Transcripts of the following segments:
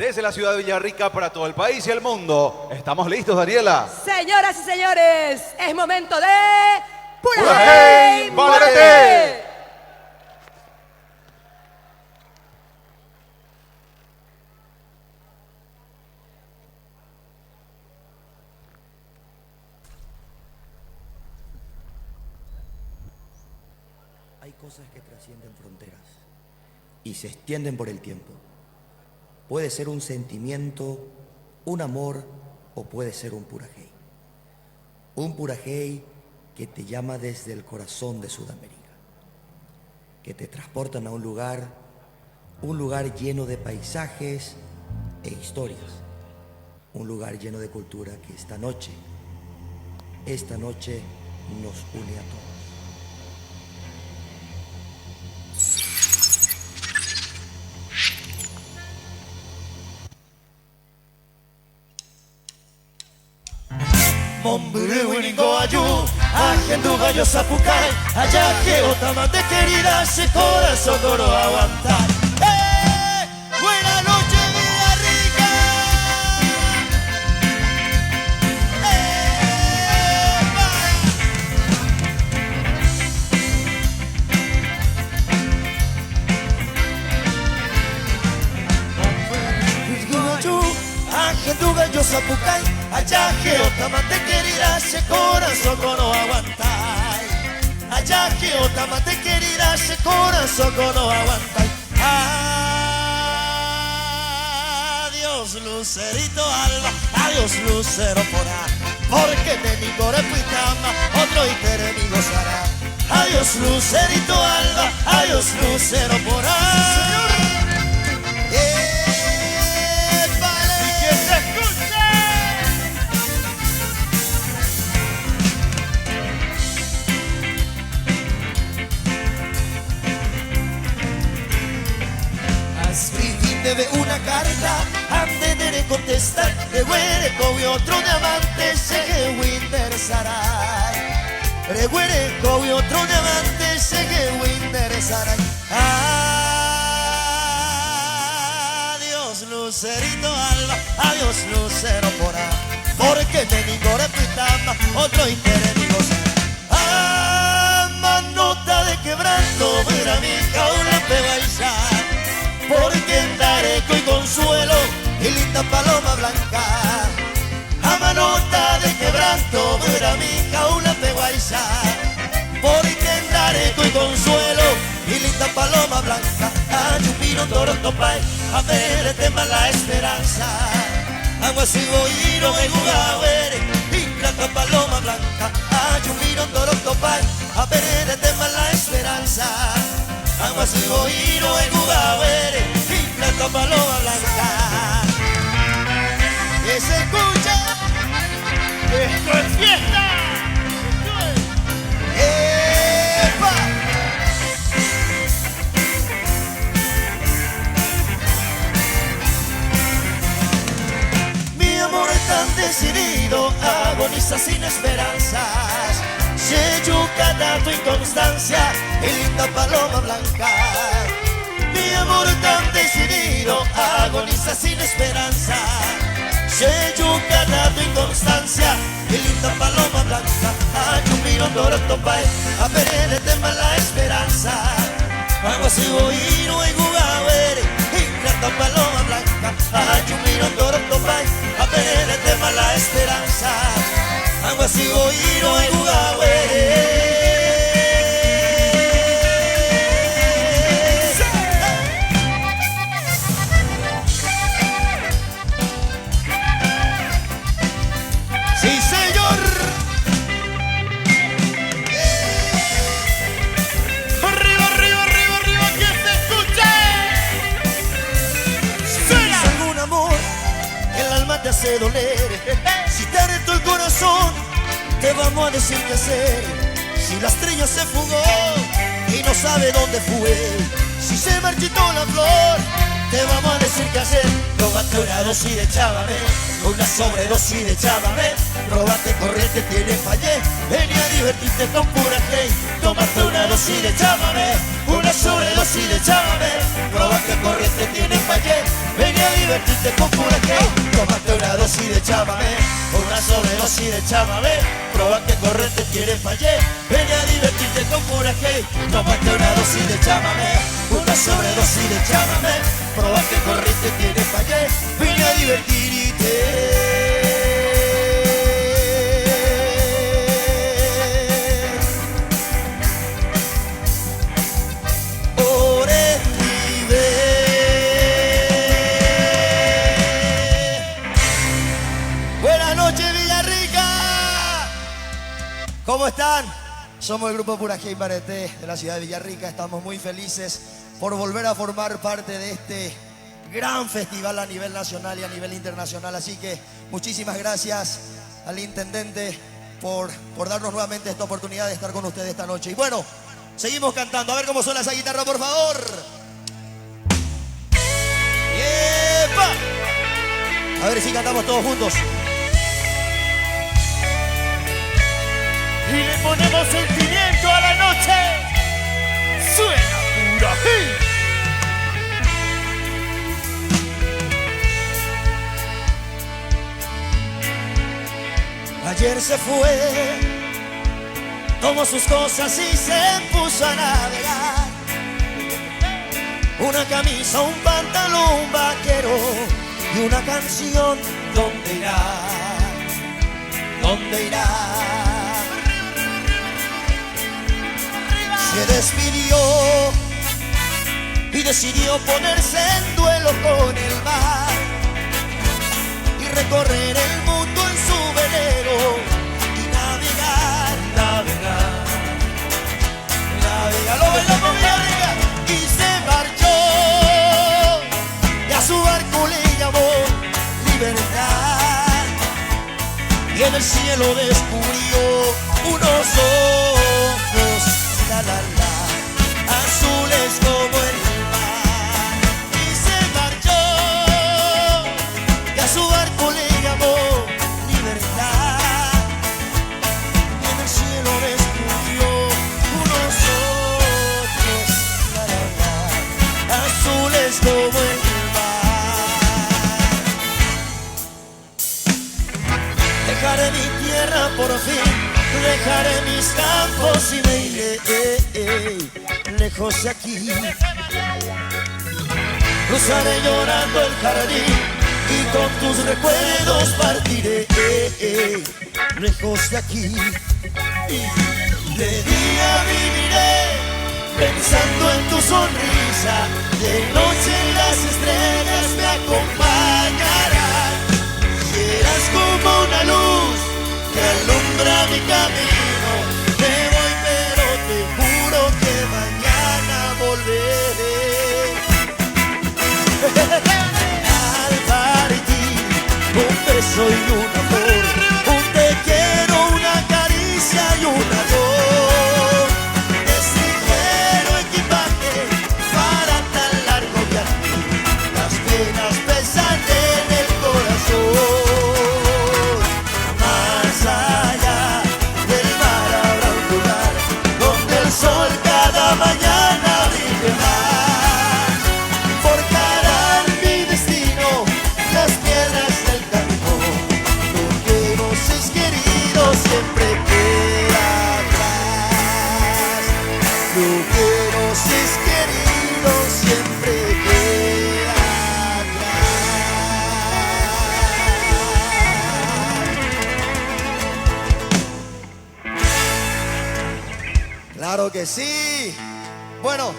desde la ciudad de Villarrica para todo el país y el mundo. ¿Estamos listos, Daniela? Señoras y señores, es momento de Purajey Balerete. Hay cosas que trascienden fronteras y se extienden por el tiempo. Puede ser un sentimiento, un amor o puede ser un purajey. Un purajey que te llama desde el corazón de Sudamérica, que te transportan a un lugar lleno de paisajes e historias, un lugar lleno de cultura que esta noche nos une a todos. Mombure winingo ayu, ajendu gallo zapucay, allá que otamante querida se corazón coro aguantar. Buena noche Villarrica. Ajendu gallo zapucay, allá que otamante querida se corazón no aguantar. Allá que otamante querida se corazón no aguantar. Adiós lucerito alba, adiós lucero porá, porque te mi core puitama, otro y te mi gozará. Adiós lucerito alba, adiós lucero porá. Señor. Debe una carta, antes de contestar, de huere coge otro diamante, se que Winder Saray. Rehuere coge otro diamante, se que Winder Saray. Adiós lucerito alba, adiós lucero porá, porque te ningore pitama, otro interenigo. Manota de quebranto, mira mi caula pegaisa. Porque en Dareco y Consuelo y linda paloma blanca, a manota de quebranto, mira mi caula peguaisa. Porque en Dareco y Consuelo y linda paloma blanca, a Chupino Toro Topay, a ver tema la esperanza. Agua sigo iro en Ugahuere y plata paloma blanca, a Chupino Toro Topay, a ver tema la esperanza. Agua sigo iro en Ugahuere y plata paloma blanca. Que se escucha, esto es fiesta. ¡Epa! Mi amor es tan decidido, agoniza sin esperanzas. Se yuca tu inconstancia y linda paloma blanca. Mi amor tan decidido, agoniza sin esperanza. Se yuca tu inconstancia y linda paloma blanca. Ayumiro toro topay, a ver el tema la esperanza. Agua sigo iro en Ugahuere y linda paloma blanca. Ayumiro toro topay, a ver el tema la esperanza. Agua sigo iro en Ugahuere. Sí, señor. Arriba, arriba, arriba, arriba, que se escuche. Si algún amor, el alma te hace doler. Si te arreto el corazón, te vamos a decir qué hacer. Si la estrella se fugó y no sabe dónde fue, si se marchitó la flor, te vamos a decir qué hacer. Róbate una dosis de chábame, una sobredosis de chábame. Róbate corriente, tiene fallé. Ven a divertirte con purajey. Tómate una dosis de chábame, una sobredosis de chábame. Róbate corriente, tiene fallé. ven a divertirte con Purajey. Tómate una dosis de chamamé, una sobredosis de chamamé, proba que corriente tiene fallé. Ven a divertirte con Purajey. Tómate una dosis de chamamé, una sobredosis de chamamé, proba que corriente tiene fallé. Ven a divertirte. ¿Cómo están? Somos el grupo Purajey Bareté de la ciudad de Villarrica. Estamos muy felices por volver a formar parte de este gran festival a nivel nacional y a nivel internacional. Así que muchísimas gracias al intendente por darnos nuevamente esta oportunidad de estar con ustedes esta noche. Y bueno, seguimos cantando. A ver cómo suena esa guitarra, por favor. ¡Yepa! A ver si cantamos todos juntos. Y le ponemos sentimiento a la noche. Suena Purajey. Ayer se fue, tomó sus cosas y se puso a navegar. Una camisa, un pantalón vaquero y una canción. ¿Dónde irá? ¿Dónde irá? Se despidió y decidió ponerse en duelo con el mar y recorrer el mundo en su velero y navegar, navegar, navegar. Lo bailamos bien, y se marchó y a su barco le llamó libertad y en el cielo descubrió unos ojos, la, la, la, azules como el mar. Y se marchó y a su barco le llamó libertad y en el cielo descubrió unos ojos, la, la, la, azules como el mar. Dejaré mi tierra por fin, dejaré mis campos y me iré lejos de aquí. Cruzaré llorando el jardín y con tus recuerdos partiré lejos de aquí. Y de día viviré pensando en tu sonrisa, de noche las estrellas me acompañarán. Serás como una luz que alumbra mi camino. Me voy pero te juro que mañana volveré. Al partir, un beso y una flor, un te quiero, una caricia y un adiós. Es ligero equipaje para tan largo viaje, las penas pesan en el corazón. Más allá del mar habrá un lugar donde el sol cada mañana brillará. Forjarán mi destino las piedras del camino. Lo que nos es querido siempre queda atrás. Lo que nos es querido siempre queda atrás. Claro que sí. Bueno,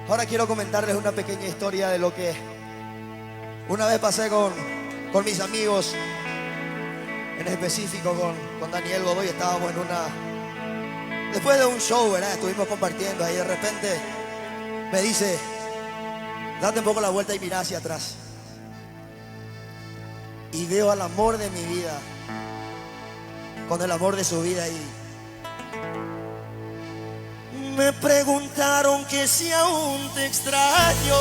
ahora quiero comentarles una pequeña historia de lo que una vez pasé con mis amigos, en específico con Daniel Godoy. Estábamos en después de un show, ¿verdad? Estuvimos compartiendo ahí, de repente me dice, date un poco la vuelta y mira hacia atrás. Y veo al amor de mi vida con el amor de su vida y me preguntaron que si aún te extraño.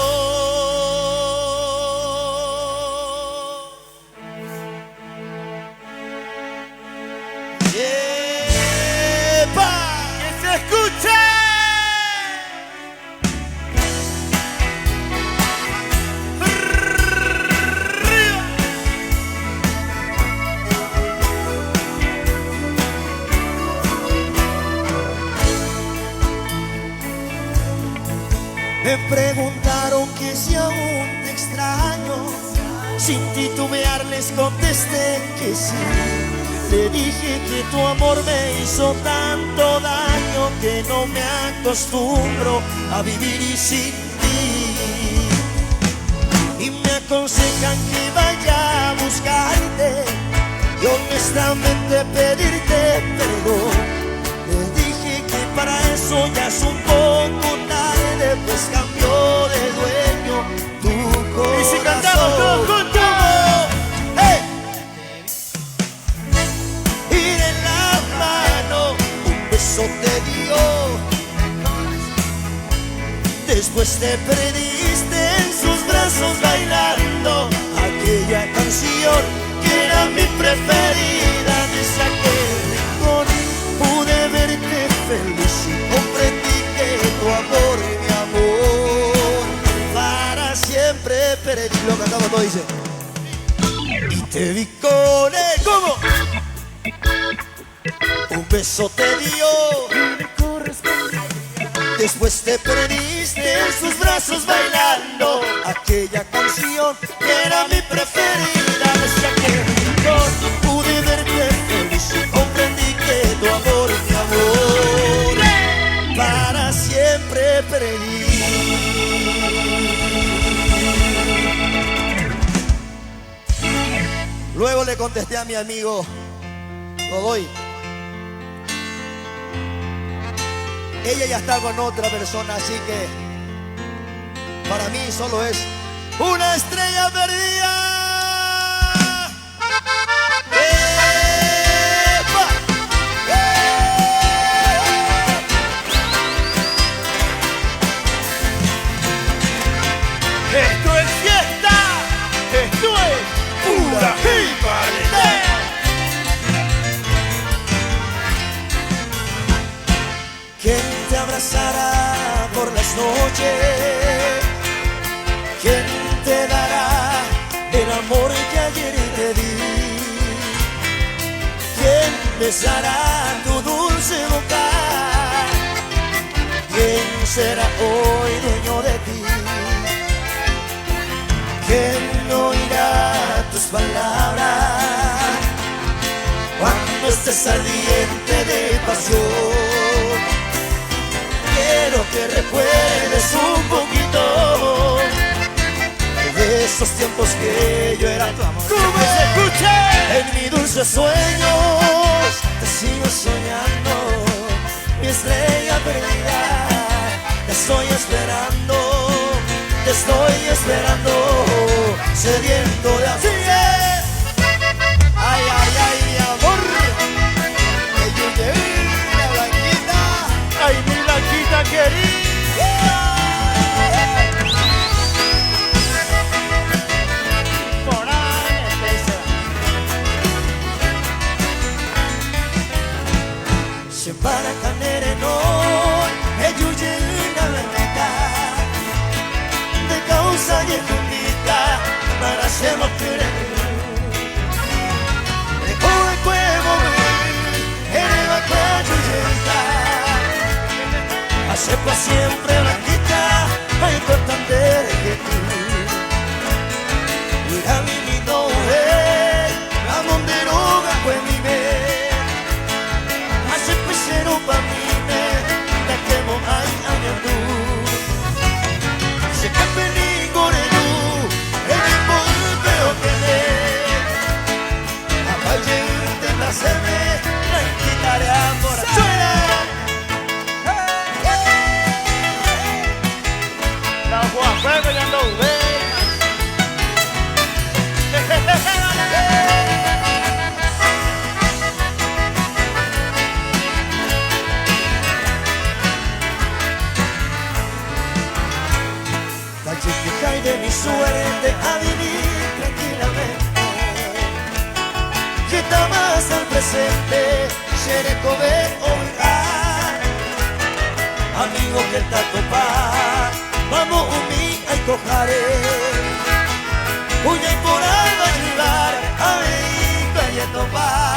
¡Epa! ¡Que se escuche! Sin titubear les contesté que sí. Le dije que tu amor me hizo tanto daño que no me acostumbro a vivir sin ti. Y me aconsejan que vaya a buscarte y honestamente pedirte perdón. Le dije que para eso ya es un poco tarde, pues cambió de dueño tu corazón. Y si cantamos todos juntos. ¡Hey! Y de la mano un beso te dio. Después te perdiste en sus brazos bailando aquella canción que era mi preferida. De esa que con pude verte feliz y comprendí que tu amor, mi amor, para siempre perdí. Lo cantamos todo, dice. Y te vi con él. ¿Cómo? Un beso te dio. Después te perdiste en sus brazos bailando aquella canción que era mi preferida. Desde aquel rincón pude verte feliz y comprendí que tu amor, mi amor, para siempre perdí. Luego le contesté a mi amigo Godoy. Ella ya está con otra persona, así que para mí solo es una estrella perdida. ¡Epa! Esto es fiesta. Esto es pura jibarete. ¿Quién te abrazará por las noches? ¿Quién te dará el amor que ayer te di? ¿Quién besará tu dulce boca? ¿Quién será hoy dueño de ti? ¿Quién oirá tus palabras cuando estés ardiente de pasión? Quiero que recuerdes un poquito de esos tiempos que yo era tu amor. ¿Cómo se escucha? En mis dulces sueños te sigo soñando, mi estrella perdida. Te estoy esperando, sediento de amor. Ay, ay, ay, amor. Que yo llegué la blanquita. Ay, mi blanquita querida. Por ahí empieza. Se para canere noi e giunge una blanquita de causa y fundita para siamo chiudere. E come quemo e ne va qua giungenta. Acepta siempre blanquita, hay importante que tú. Mira mi lindo la monderoga fue mi ver. Acepta ser un bambino, da che mo hai a mia tu. Se capelli gore tu, e mi volveo che me. A pagliente la seme, la inquitare ancora. La Juan Fuego ya lo ve. La chiquita y de mi suerte a vivir tranquilamente. Que está más al presente, seré comer hoy. Amigo que está topar, vamos umi a cojaré. Uy, por ahí va a ayudar a ver y a topar.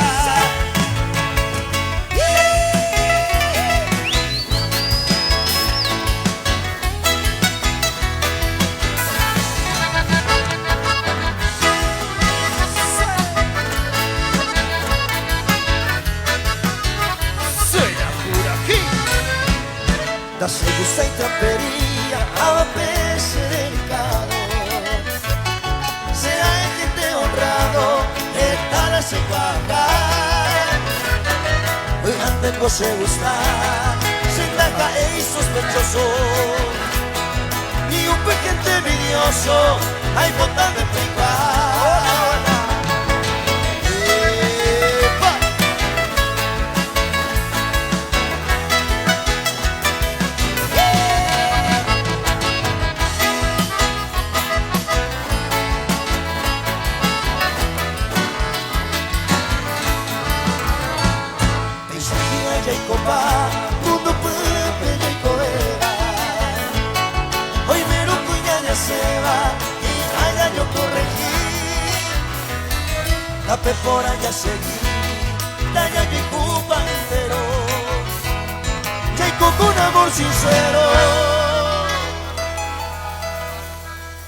hace cuajar. Hoy mantengo se gusta, sin daca e sospechoso. Y un pequeño envidioso, hay botas de picar. Mundo Pepe y Coera. Hoy me lo cuñaña se va y allá yo corregí. La pepora ya seguí, la ya y Cuba entero. Jacob con amor sincero.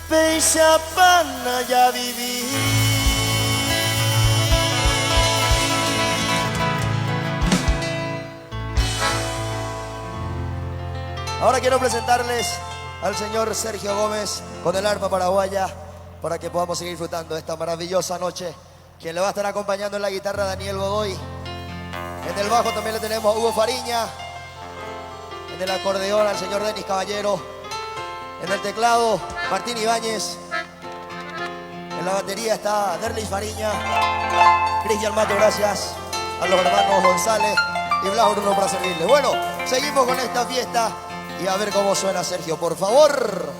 Peixa pana ya viví. Ahora quiero presentarles al señor Sergio Gómez con el arpa paraguaya para que podamos seguir disfrutando de esta maravillosa noche. Quien le va a estar acompañando en la guitarra, Daniel Godoy. En el bajo también le tenemos a Hugo Fariña. En el acordeón al señor Denis Caballero. En el teclado, Martín Ibáñez. En la batería está Derlis Fariña. Cristian Mato, gracias a los hermanos González y Blas Bruno para servirle. Bueno, seguimos con esta fiesta. Y a ver cómo suena Sergio, por favor.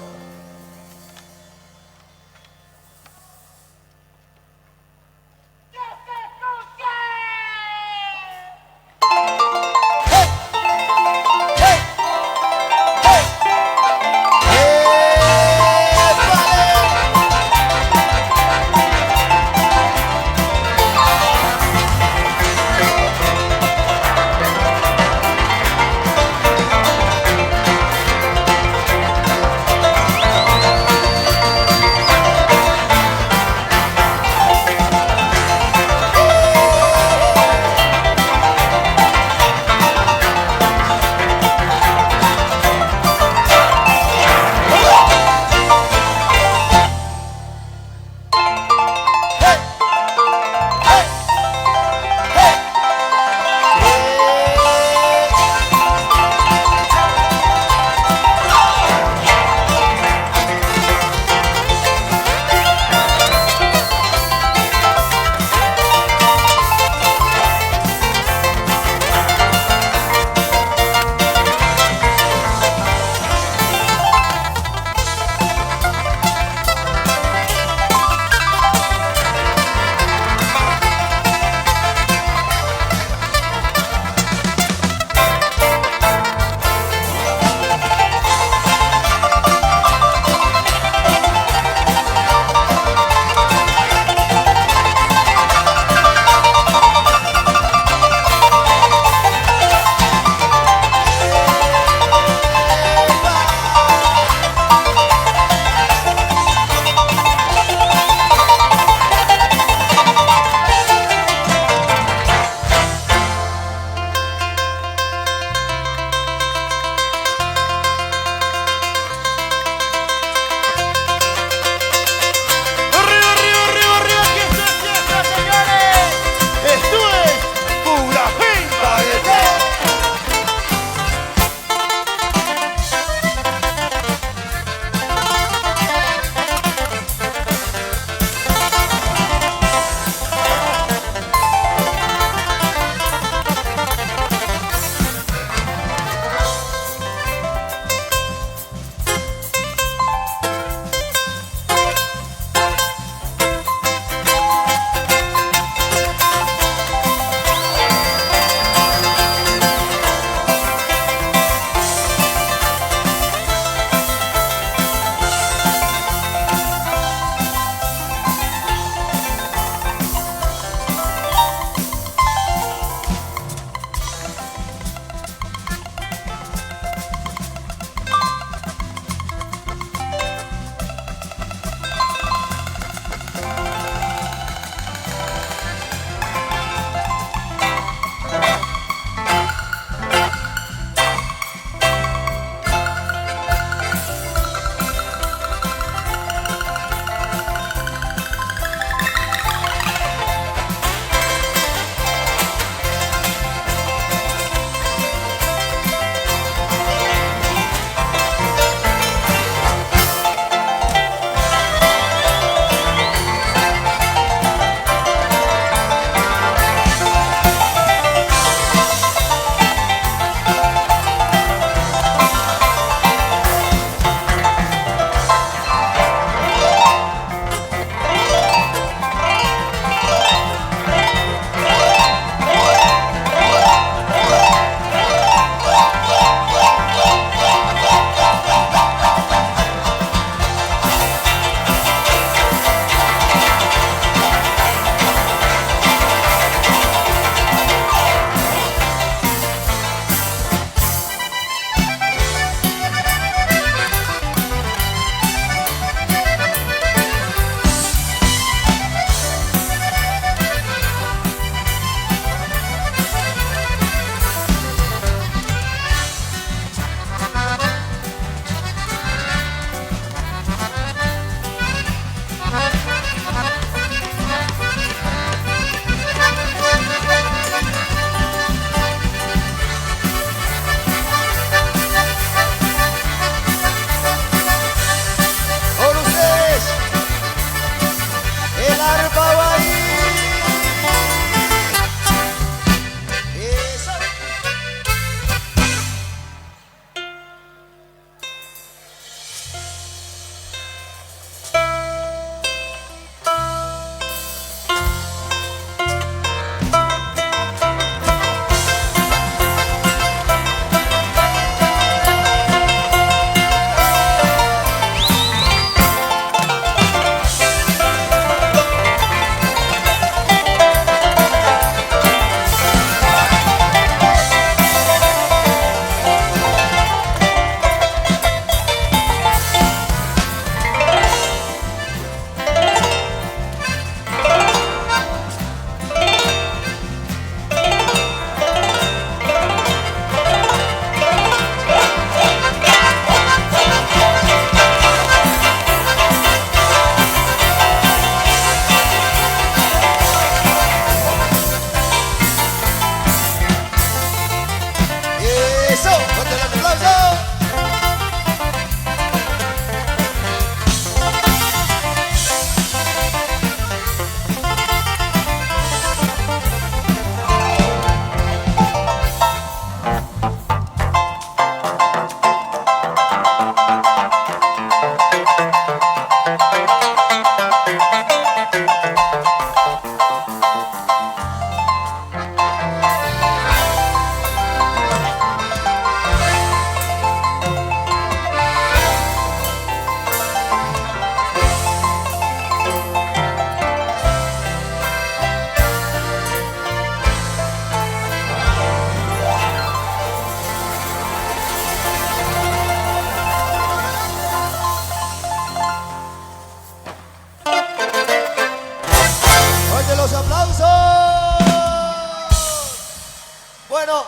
Bueno,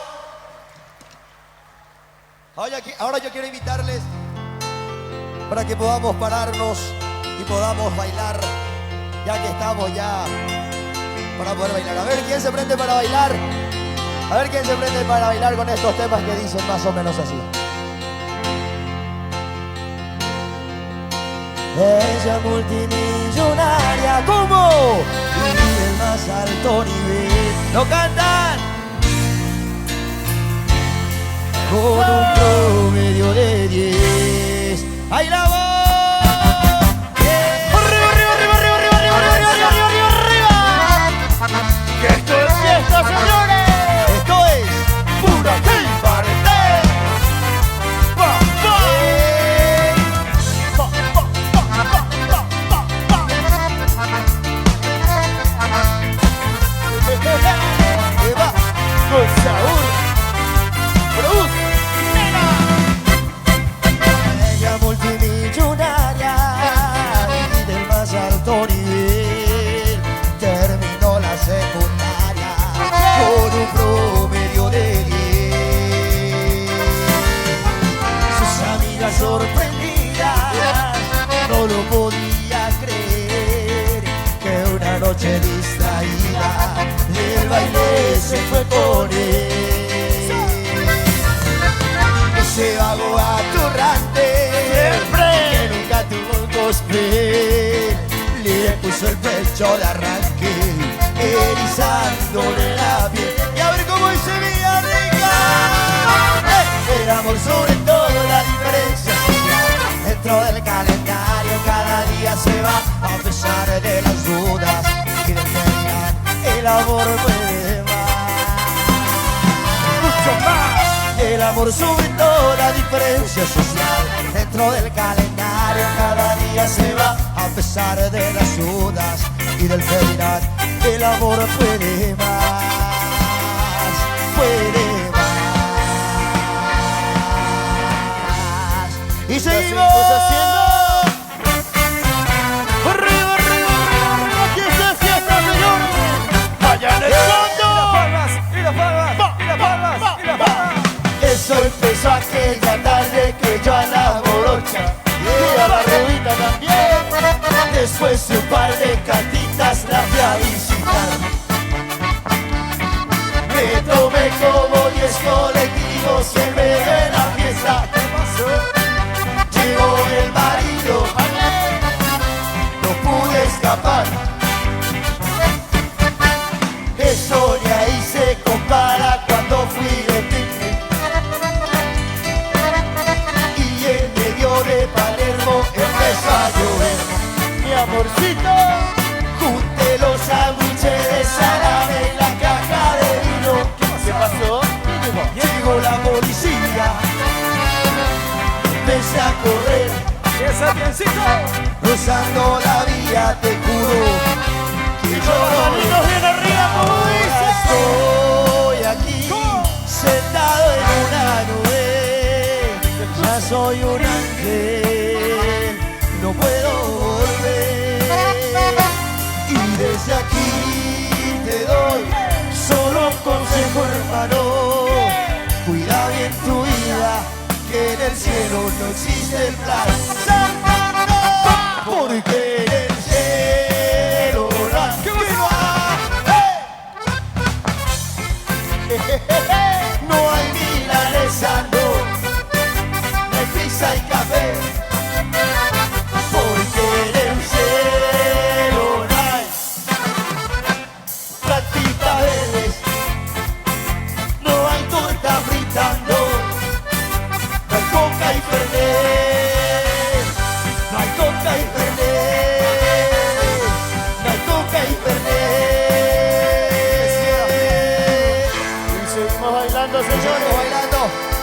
ahora yo quiero invitarles para que podamos pararnos y podamos bailar, ya que estamos ya para poder bailar. A ver quién se prende para bailar. A ver quién se prende para bailar con estos temas que dicen más o menos así. Ella multimillonaria, ¿cómo? Y del más alto nivel. ¿No cantan? Con un promedio de 10. ¡Ahí la voz! ¡Arriba, arriba, arriba, arriba, arriba, arriba, arriba, arriba, arriba, arriba! ¡Que esto es fiesta, señores! Esto es pura Party. ¡Pa, pa! ¡Eva! Con sabor. Produce. Nena. Ella multimillonaria y del más alto nivel. Terminó la secundaria con un promedio de 10. Sus amigas sorprendidas no lo podían creer, que una noche distraída del baile se fue con él. Ese vago atorrante que nunca tuvo un cosplay, le puso el pecho de arranque, erizándole la piel. Y a ver cómo se veía rica. El amor sobre todo, la diferencia social. Dentro del calendario cada día se va, a pesar de las dudas y de terminar. El amor puede más. Mucho más. El amor sobre todo, la diferencia social. Dentro del calendario cada día se va, a pesar de las dudas y del terminar. El amor puede más, puede más. Y seguimos haciendo. Arriba, arriba, arriba, arriba. ¡Que se fiesta, señores! ¡Allá en el fondo! y las palmas, y las palmas, y las palmas. Eso empezó aquella tarde que yo a la morocha y a la rubita también. Después de un par de cartitas la fui a visitar. Me tomé como 10 colectivos y en medio de la fiesta. ¿Qué pasó? Llegó el marido, no pude escapar. Eso ni ahí se compara cuando fui de picnic. Y en medio de Palermo empezó a llover. Mi amorcito. Junté los sándwiches de salame en la caja de vino. ¿Qué pasó? Llegó la policía. Empecé a correr, ¡Ese biencito! cruzando la vía, te juro que yo no Manitos bien arriba, como dice. estoy aquí, sentado en una nube. Ya soy un ángel, no puedo volver. Y desde aquí te doy solo un consejo, hermano. Cuida bien tu vida, que en el cielo no existe el plan. Porque en el cielo no hay. No hay milanesa, no hay pizza y café. Porque en el cielo no hay plantitas verdes, no hay torta frita, no hay coca y fernet, no hay coca y fernet, no hay coca y fernet. Y seguimos bailando, Seguimos señores. bailando.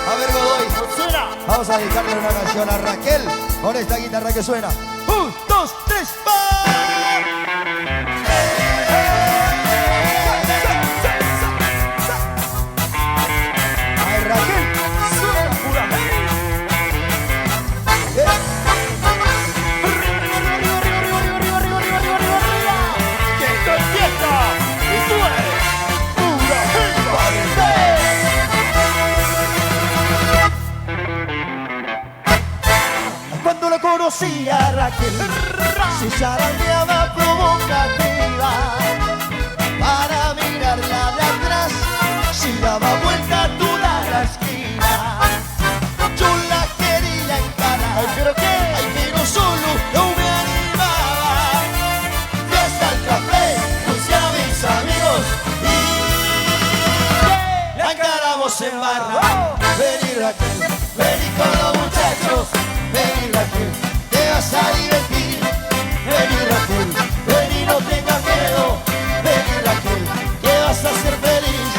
A ver, Godoy. Suena. Vamos a dedicarle una canción a Raquel con esta guitarra que suena. 1, 2, 3, ¡va! Ay, Raquel. Suena pura. Que esto es fiesta. Y tú eres pura. y zarandeaba provocativa para mirarla de atrás. Si daba vuelta toda la esquina, yo la quería encarar. Ay, ¿pero qué? Ay, pero solo no me animaba. Fui hasta el café, busqué a mis amigos y la encaramos en barra. Vení Raquel, vení con los muchachos. Vení Raquel, te vas a divertir. Vení Raquel, vení, no tengas miedo. Vení Raquel, que vas a ser feliz.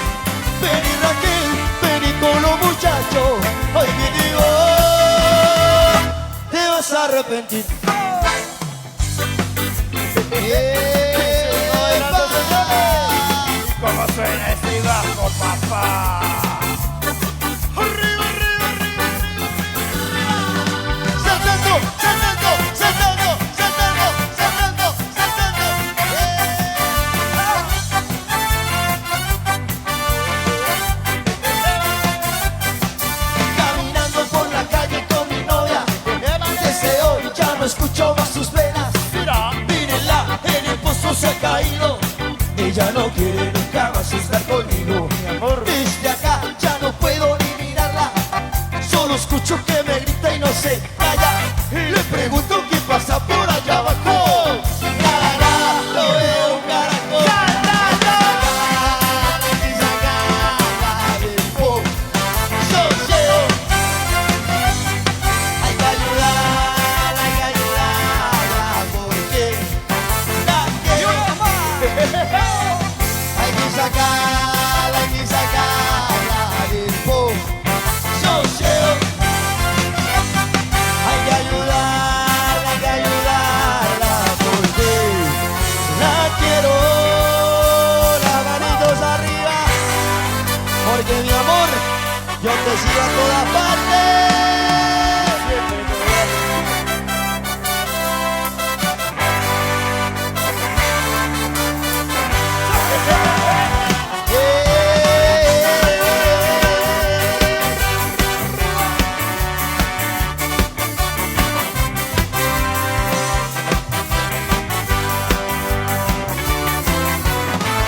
Vení Raquel, vení con los muchachos. Hoy viene vos, te vas a arrepentir. ¿Cómo suena ese bajo, papá? Saltando, saltando, saltando, saltando, saltando, saltando. Caminando por la calle con mi novia, desde hoy ya no escucho más sus penas. Mírenla, en el pozo se ha caído. Ella no quiere nunca más estar conmigo. Desde acá ya no puedo ni mirarla. Solo escucho que me grita y no se calla. Le pregunto qué pasa por allá abajo. Nada, lo veo un caracol. Hay que ayudarla porque la quiero. Hay que sacarla del pozo. Hay que ayudarla porque la quiero. Las manitos arriba, porque mi amor, yo te sigo a todas partes.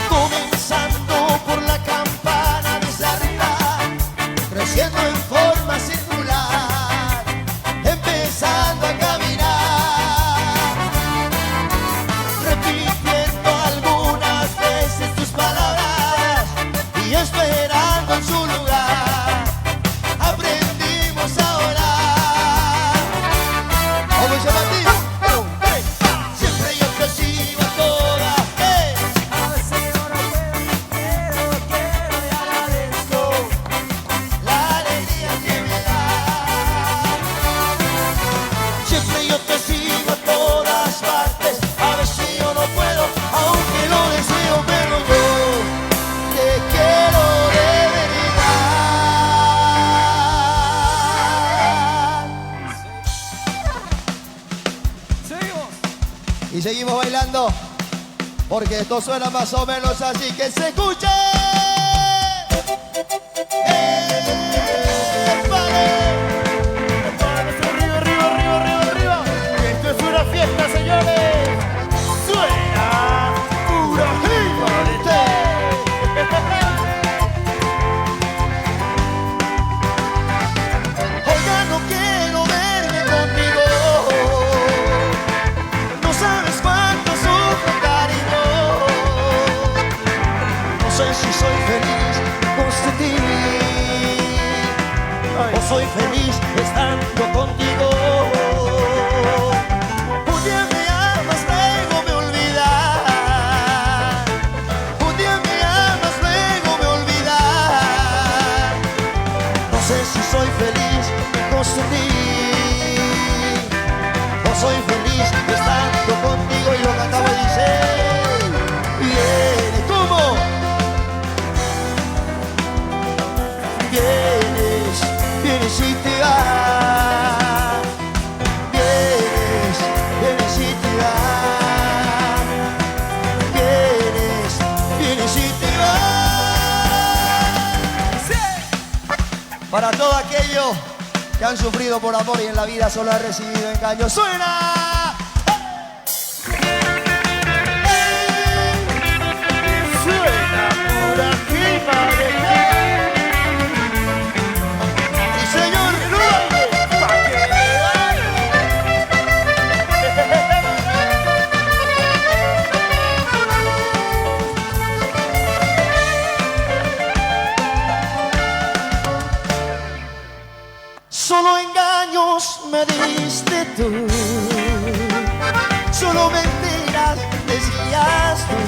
Comenzando por la campana de Sarita, creciendo en forma circular, empezando a caminar, repitiendo algunas veces tus palabras y esperando en su lugar, aprendimos a orar. ¿Cómo se llama a ti? Siempre yo te sigo a todas. A veces yo no puedo, pero quiero y agradezco la alegría que me da. Siempre yo te sigo a todas partes. A veces yo no puedo, aunque lo deseo, pero yo te quiero de verdad. Y seguimos bailando, porque esto suena más o menos así, que se escuche. Arriba, arriba, arriba, arriba, arriba. Esto es una fiesta, señores. Suena pura Oiga, no quiero verme contigo. No sabes cuánto sufro, cariño. No sé si soy feliz con ti o soy feliz estando contigo. Un día me amas, luego me olvidas. Un día me amas, luego me olvidas. No sé si soy feliz con ti o soy feliz estando contigo. Y lo cantaba y dice: viene, ¿cómo? Vienes, vienes y te vas. Vienes, vienes y te vas. Vienes, vienes y te vas. Para todos aquellos que han sufrido por amor y en la vida solo han recibido engaños, ¡suena! tú. Solo mentiras decías tú.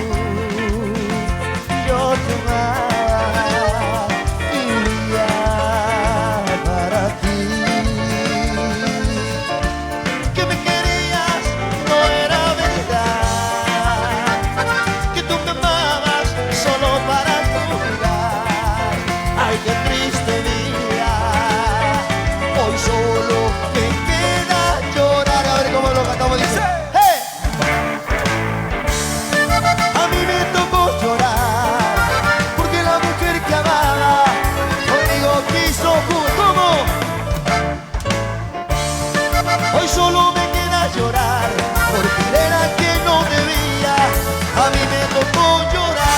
Yo te amaba y vivía para ti. Que me querías no era verdad, que tú me amabas solo para jugar. Ay, qué triste vida, hoy solo me queda llorar. A ver cómo lo cantamos, dice. ¡Hey! A mí me tocó llorar porque la mujer que amaba conmigo quiso jugar. ¿Cómo? Hoy solo me queda llorar porque era que no debía. A mí me tocó llorar.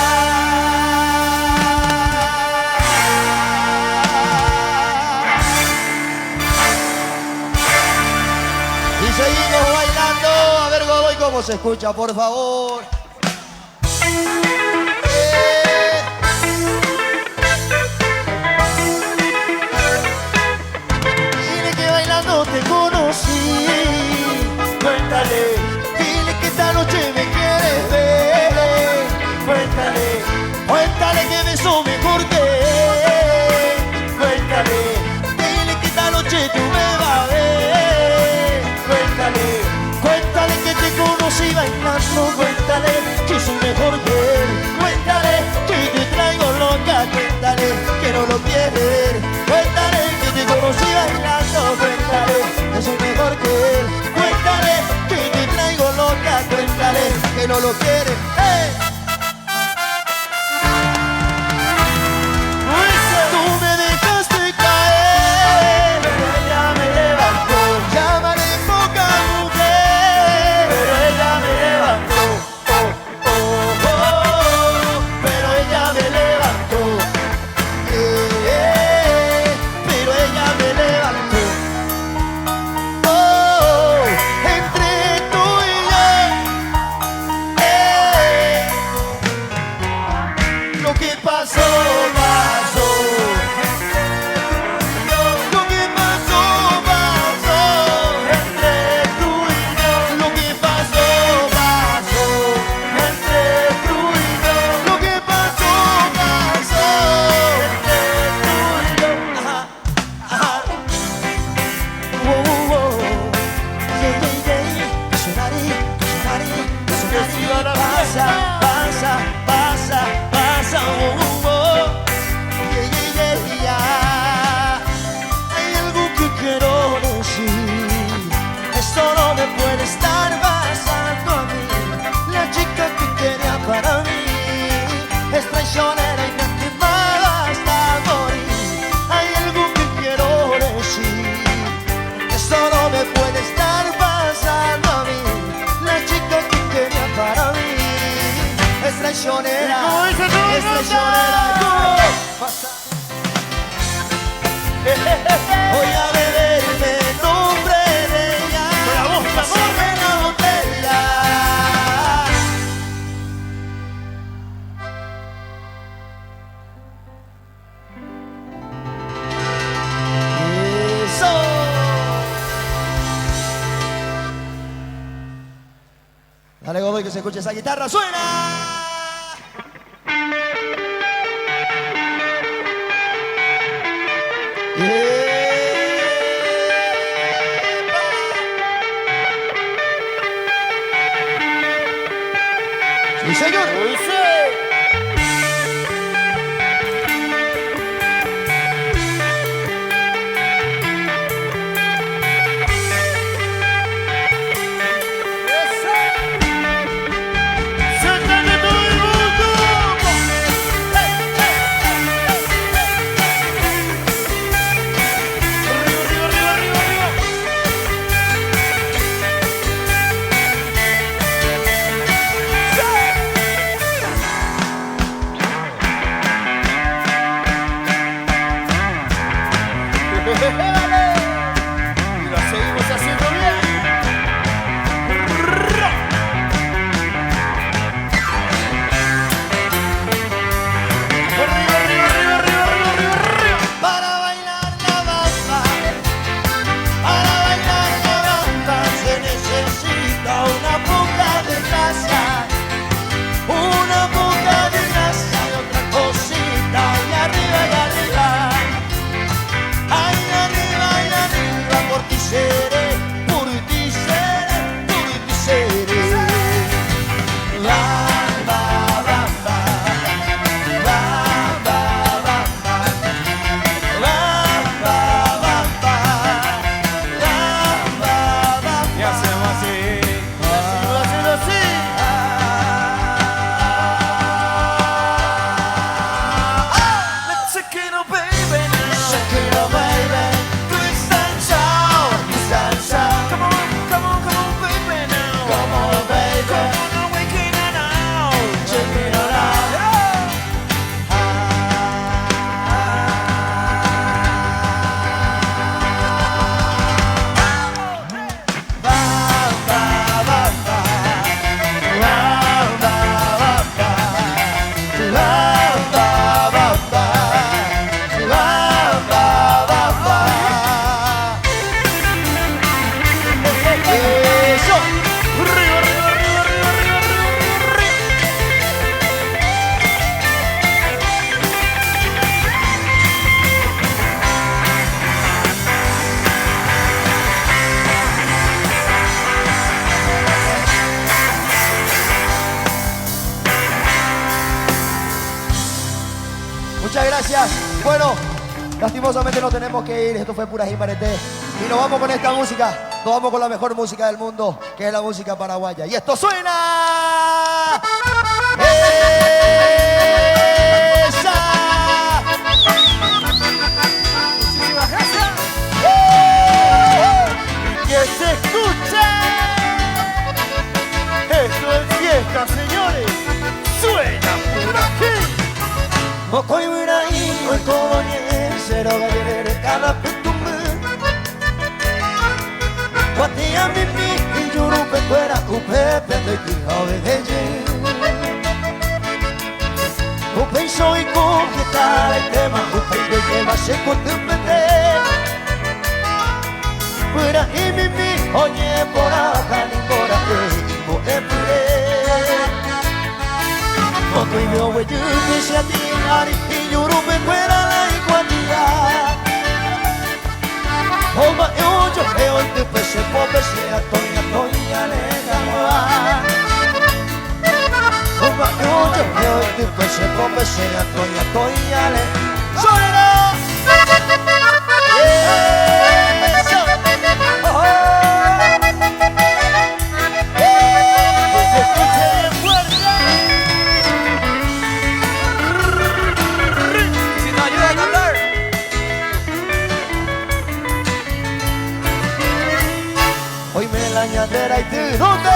Y seguimos bailando. A ver, Godoy, cómo se escucha, por favor. Dile que bailando te conocí. Cuéntale, dile que esta noche me quieres ver. Cuéntale, cuéntale que beso mejor que él. Cuéntale, dile que esta noche tú me vas a ver. Cuéntale, cuéntale que te conocí bailando. Cuéntale que soy mejor que él. Cuéntale que te traigo loca. Cuéntale que no lo quieres ver. Cuéntale que te conocí bailando. Cuéntale que soy mejor que él. Cuéntale que te traigo loca. Cuéntale que no lo quieres. ¡Hey! Tú me dejaste caer, pero ella me levantó. Llamaré poca mujer, pero ella me levantó. Oh, oh, oh, pero ella me levantó. Pero ella me levantó. Oh, entre tú y yo, lo que pasó, pasó. Lo que pasó, pasó. Entre tú y yo. Lo que pasó, pasó. Entre tú y yo. Lo que pasó, pasó. Entre tú y yo. Ajá, ajá. Wow, wow. Yeah, yeah, yeah. Sonaré, sonaré, sonaré. Pasa, pasa, pasa, pasa. Wow, wow. Yeah, yeah, yeah, yeah. Hay algo que quiero decir. Esto no me puede estar pasando a mí. La chica que quería para mí es traicionera y me ha quemado hasta morir. Hay algo que quiero decir. Esto no me puede estar pasando a mí. La chica que quería para mí es traicionera. Es traicionera. Pasa. Voy a beberme el nombre de ella. Pasarme la botella. Eso. Dale, Godoy, que se escuche esa guitarra. ¡Suena! Sí, señor. ¡Suéltale todo el mundo! Arriba, arriba, arriba, arriba, arriba. Muchas gracias. Bueno, lastimosamente nos tenemos que ir. Esto fue Pura Jibarete. Y nos vamos con esta música. Nos vamos con la mejor música del mundo, que es la música paraguaya. Y esto suena. ¡Esa! Muchísimas gracias. Que se escuche. Esto es fiesta, señores. Suena por aquí. Mokoy burai, oi koye, zero gaire kana putumu. Watia mimi, injuru pekwera, upepe de kihawe veje. Upei soy conquistar el tema, upei de lleva se cotumete. Burai mimi, oye por acá ni por aquí, more pure. Mokoy yo we you wish I did. Injuru pekwera la igualdía. Oma yo veo el tipo se pobre se atoya le gamoa. Oma yo veo el tipo se pobre se atoya le. ¡Suena! ¡Eso! ¡Oh! Que se escuche bien fuerte. Si nos ayuda a cantar. Hoy me la ñandera y tú, ¿dónde?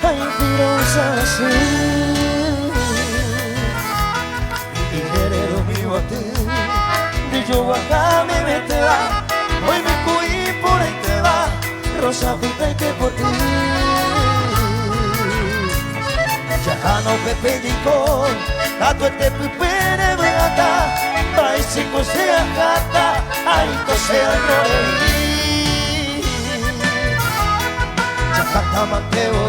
Ay, pirosa así. Y querer mío a ti. Y yo acá me meterá. Hoy me cuí por ahí te va. Rosa pinta y que por ti. Ya no me pedí con. Tato este pipere acá. Vai se você acata, aí você andou. Chacata mateo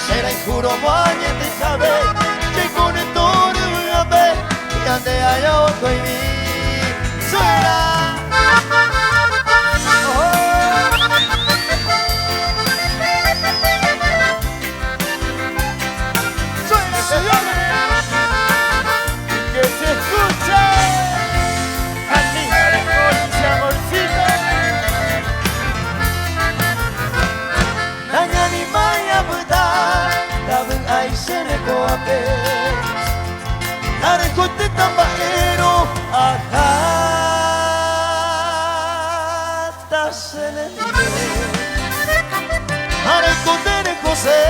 será juro mañe te sabe, que con el toro voy a ver, y ande allá otro y mi suena. Suena, señores. Que se escuche. Aníbal, ese amorcito. Nanya ni maya buta, tabung ay se me coape. Nare kote tambahero, akata se le Nare kote de José,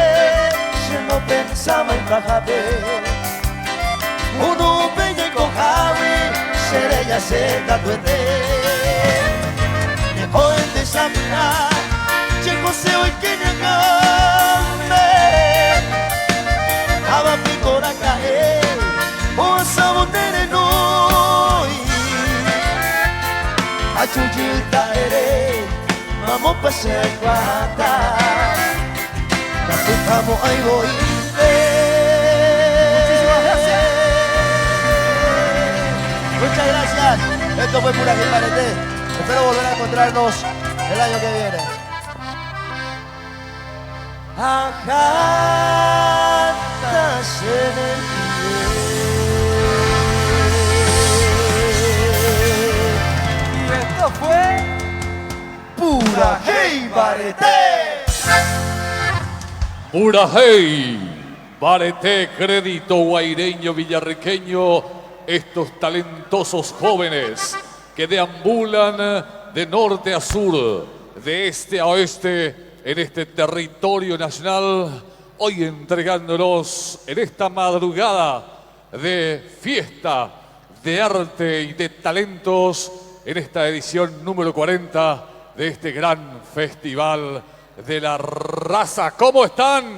yo no pensaba en bajarme. Uno peña y cojawe, seré ya se tatuete. Dejó el desaminar. Chico se hoy que nyangame Aba picora cae O sabotere noi Achujita ere Mamo pase ay guata Kaputamo ay boite. Muchísimas gracias. Muchas gracias. Esto fue Pura Jibarete. Espero volver a encontrarnos el año que viene. Ajatas en el Y esto fue Pura Jibarete. Pura Hey, Barete, crédito guaireño villarriqueño, estos talentosos jóvenes que deambulan de norte a sur, de este a oeste, en este territorio nacional, hoy entregándonos en esta madrugada de fiesta, de arte y de talentos, en esta edición número 40 de este gran festival de la raza. ¿Cómo están?